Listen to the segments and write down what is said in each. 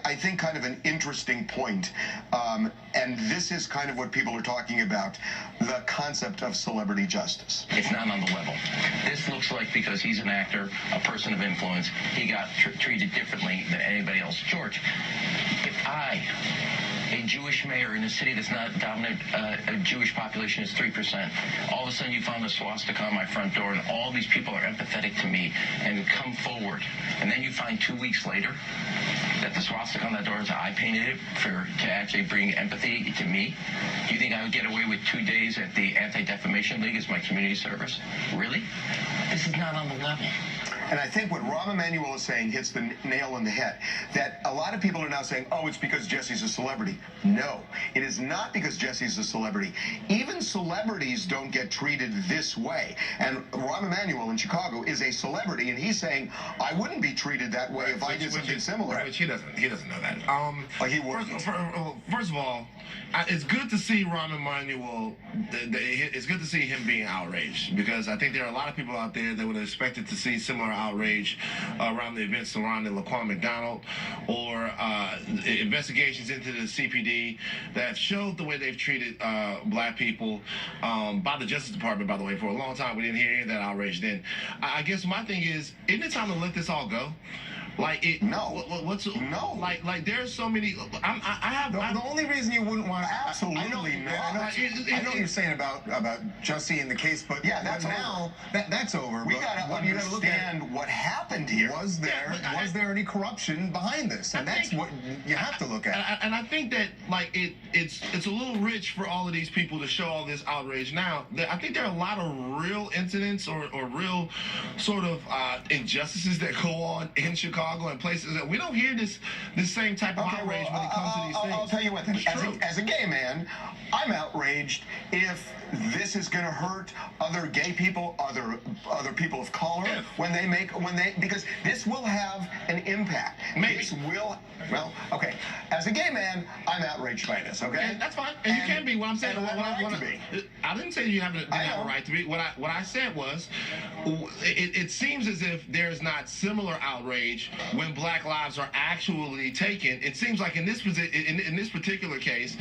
I think kind of an interesting point, and this is kind of what people are talking about, the concept of celebrity justice. It's not on the level. This looks like because he's an actor, a person of influence, he got treated differently than anybody else. George, if I, a Jewish mayor in a city that's not dominant, a Jewish population is 3%. All of a sudden you found a swastika on my front door and all these people are empathetic to me and come forward. And then you find 2 weeks later that the swastika on that door is I painted it to actually bring empathy to me. Do you think I would get away with 2 days at the Anti-Defamation League as my community service? Really? This is not on the level. And I think what Rahm Emanuel is saying hits the nail on the head. That a lot of people are now saying, oh, it's because Jussie's a celebrity. No, it is not because Jussie's a celebrity. Even celebrities don't get treated this way. And Rahm Emanuel in Chicago is a celebrity, and he's saying, I wouldn't be treated that way if I did something similar. Right, which he doesn't know that. He wouldn't. First of all, it's good to see Rahm Emanuel. It's good to see him being outraged, because I think there are a lot of people out there that would have expected to see similar outrage around the events surrounding Laquan McDonald, or investigations into the CPD that showed the way they've treated black people by the Justice Department, by the way. For a long time, we didn't hear any of that outrage then. I guess my thing is, isn't it time to let this all go? Like it? No. No. Like there's so many. The only reason you wouldn't want to. Absolutely not. I know what you're saying about Jussie and the case, but yeah, that's now that's over. We gotta understand what happened here. Was there any corruption behind this? And that's what you have to look at. And I think that it's a little rich for all of these people to show all this outrage now. I think there are a lot of real incidents or real sort of injustices that go on in Chicago and places that we don't hear this same type of outrage when it comes to these things. I'll tell you what, then, as a gay man, I'm outraged if this is going to hurt other gay people, other people of color, because this will have an impact. Maybe. This will, well, okay. As a gay man, I'm outraged by this. Okay, and that's fine, and you can be. What I'm saying, I didn't say you have a right to be. What I said was, it seems as if there's not similar outrage when black lives are actually taken. It seems like in this particular case,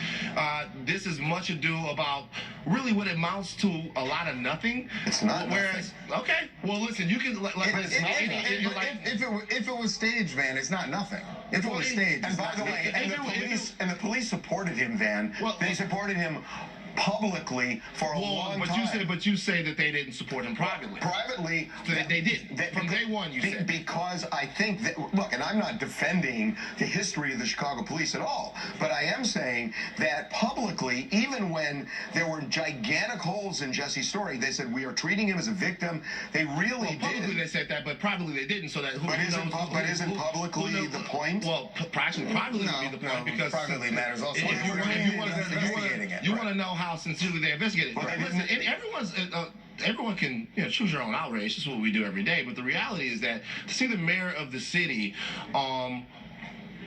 this is much ado about really what it amounts to a lot of nothing. It's not. Whereas, okay, well, listen, you can if it was staged, Van, it's not nothing. If it was staged, and by the way, the police supported him, Van. Well, they supported him publicly for a long time. But you say that they didn't support him privately. Privately, so they did. From day one, you said. Because I think that, look, and I'm not defending the history of the Chicago police at all, but I am saying that publicly, even when there were gigantic holes in Jussie's story, they said, we are treating him as a victim. They really did. Publicly they said that, but privately they didn't. So that isn't publicly the point? Well, privately would be the point, because privately matters also. You want to know how sincerely they investigated. Right. Listen, everyone can choose your own outrage. This is what we do every day. But the reality is that to see the mayor of the city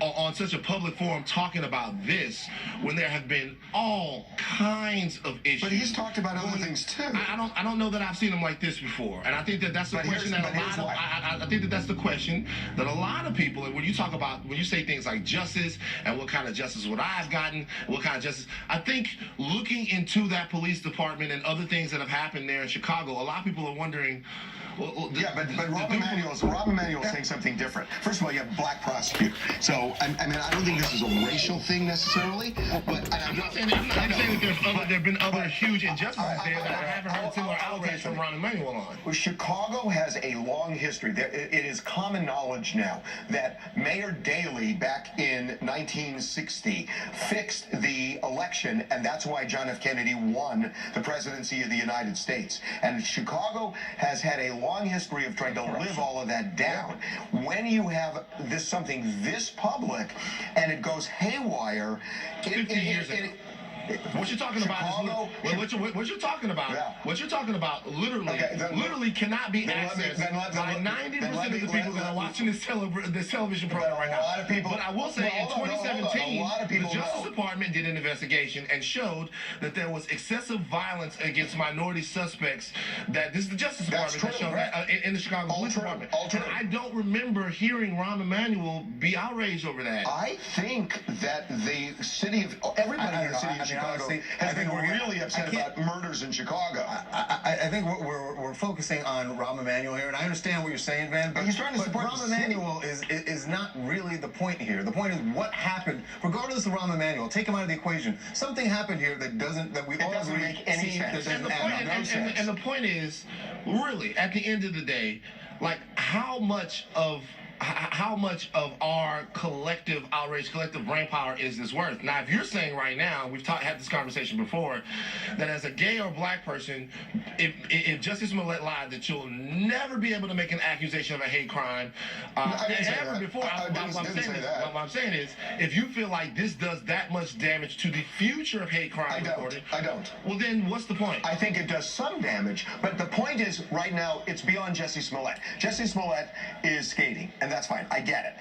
on such a public forum talking about this, when there have been all kinds of issues. But he's talked about other things too. I don't know that I've seen him like this before, and I think that's the question that I think that's the question that a lot of people, when you say things like justice and what kind of justice would I have gotten, what kind of justice, I think looking into that police department and other things that have happened there in Chicago, a lot of people are wondering. But Rahm Emanuel's saying something different. First of all, you have a black prosecutor. So, I mean, I don't think this is a racial thing necessarily. But I'm not saying that there have been other huge injustices there that I haven't heard similar outrage from Rahm Emanuel on. Well, Chicago has a long history. It is common knowledge now that Mayor Daley, back in 1960, fixed the election, and that's why John F. Kennedy won the presidency of the United States. And Chicago has had a long history of trying to live all of that down. When you have something this public and it goes haywire, 50 years ago. What you're talking Chicago, about is what you're talking about. Yeah. What you're talking about literally, Okay, literally cannot be accessed by 90% of the people that are watching this television program right now. A lot of people. But I will say, in 2017, a lot of people the Justice know. Department did an investigation and showed that there was excessive violence against minority suspects. That this is the Justice Department that showed that in the Chicago Police Department. And I don't remember hearing Rahm Emanuel be outraged over that. I think that the city of everybody in the city of Chicago has been really upset about murders in Chicago. I think we're focusing on Rahm Emanuel here, and I understand what you're saying, Van. But he's trying to support Rahm Emanuel is not really the point here. The point is what happened. Regardless of Rahm Emanuel, take him out of the equation. Something happened here that we all doesn't make any sense. And the point is, really, at the end of the day, like how much of our collective outrage, collective brain power is this worth? Now, if you're saying right now, we've had this conversation before, that as a gay or black person, if Jussie Smollett lied, that you'll never be able to make an accusation of a hate crime ever before. What I'm saying is, if you feel like this does that much damage to the future of hate crime reporting, I don't. Well, then what's the point? I think it does some damage, but the point is, right now, it's beyond Jussie Smollett. Jussie Smollett is skating, and that's fine. I get it.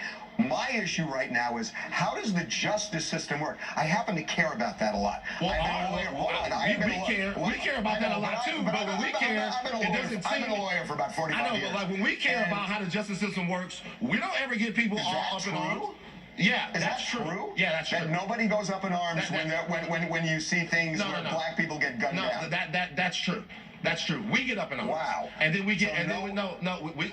My issue right now is, how does the justice system work? I happen to care about that a lot. Well, we care about that a lot too, but when we care, it doesn't seem... I've been a lawyer for about 45 years. I know, but like when we care about how the justice system works, we don't ever get people all up in arms. Yeah, that's true. Yeah, that's true. That nobody goes up in arms when you see things where black people get gunned down. That's true. That's true. We get up in arms. Wow. And then we get,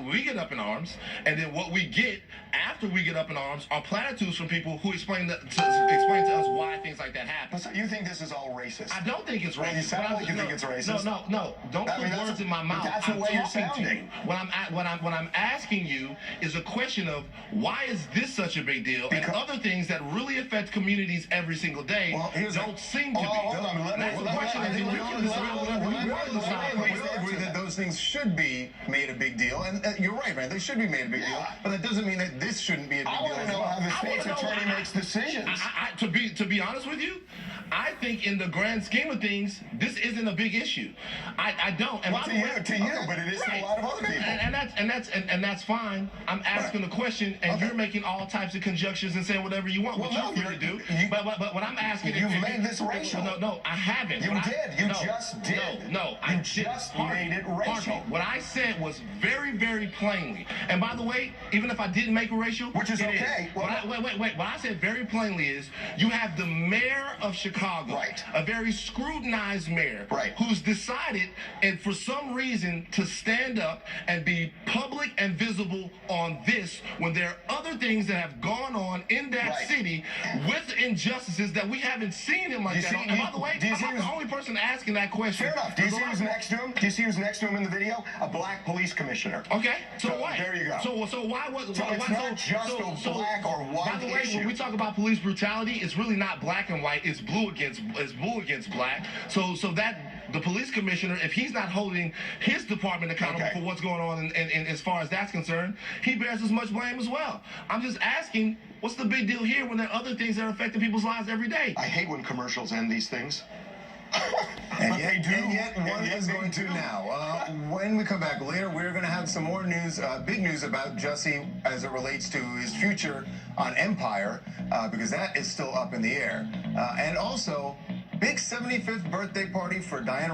we get up in arms, and then what we get after we get up in arms are platitudes from people who explain to us why things like that happen. So you think this is all racist? I don't think it's racist. Well, you sound like you think it's racist. No. Don't put words in my mouth. That's the way you're sounding. What I'm asking you is a question of why is this such a big deal, and other things that really affect communities every single day don't seem to be. Hold on. That's the question. We agree that those things should be made a big deal, and you're right, man. They should be made a big deal, but that doesn't mean that this shouldn't be a big deal. I want to know how the state's attorney makes decisions. To be honest with you, I think in the grand scheme of things, this isn't a big issue. I don't. And to you, but it is to a lot of other people. And that's fine. I'm asking the question, and you're making all types of conjectures and saying whatever you want, which you're free to do. But what I'm asking, you've made this racial. No, I haven't. You did. You just did. No, I just made it racial. What I said was very, very plainly. And by the way, even if I didn't make it racial, which is okay. Wait. What I said very plainly is, you have the mayor of Chicago, a very scrutinized mayor, who's decided, and for some reason, to stand up and be public and visible on this when there are other things that have gone on in that city with injustices that we haven't seen him like that. And by the way, I'm not the only person asking that question. Fair enough. Do you see who's next to him? Do you see who's next to him in the video? A black police commissioner. Okay, so what? There you go. So why was... So it's not just a black or white issue. By the way, when we talk about police brutality, it's really not black and white. It's blue against black. So that the police commissioner, if he's not holding his department accountable for what's going on, and as far as that's concerned, he bears as much blame as well. I'm just asking, what's the big deal here when there are other things that are affecting people's lives every day? I hate when commercials end these things. And yet one is going to now. When we come back later, we're going to have some more news, big news about Jussie as it relates to his future on Empire, because that is still up in the air. And also, big 75th birthday party for Diana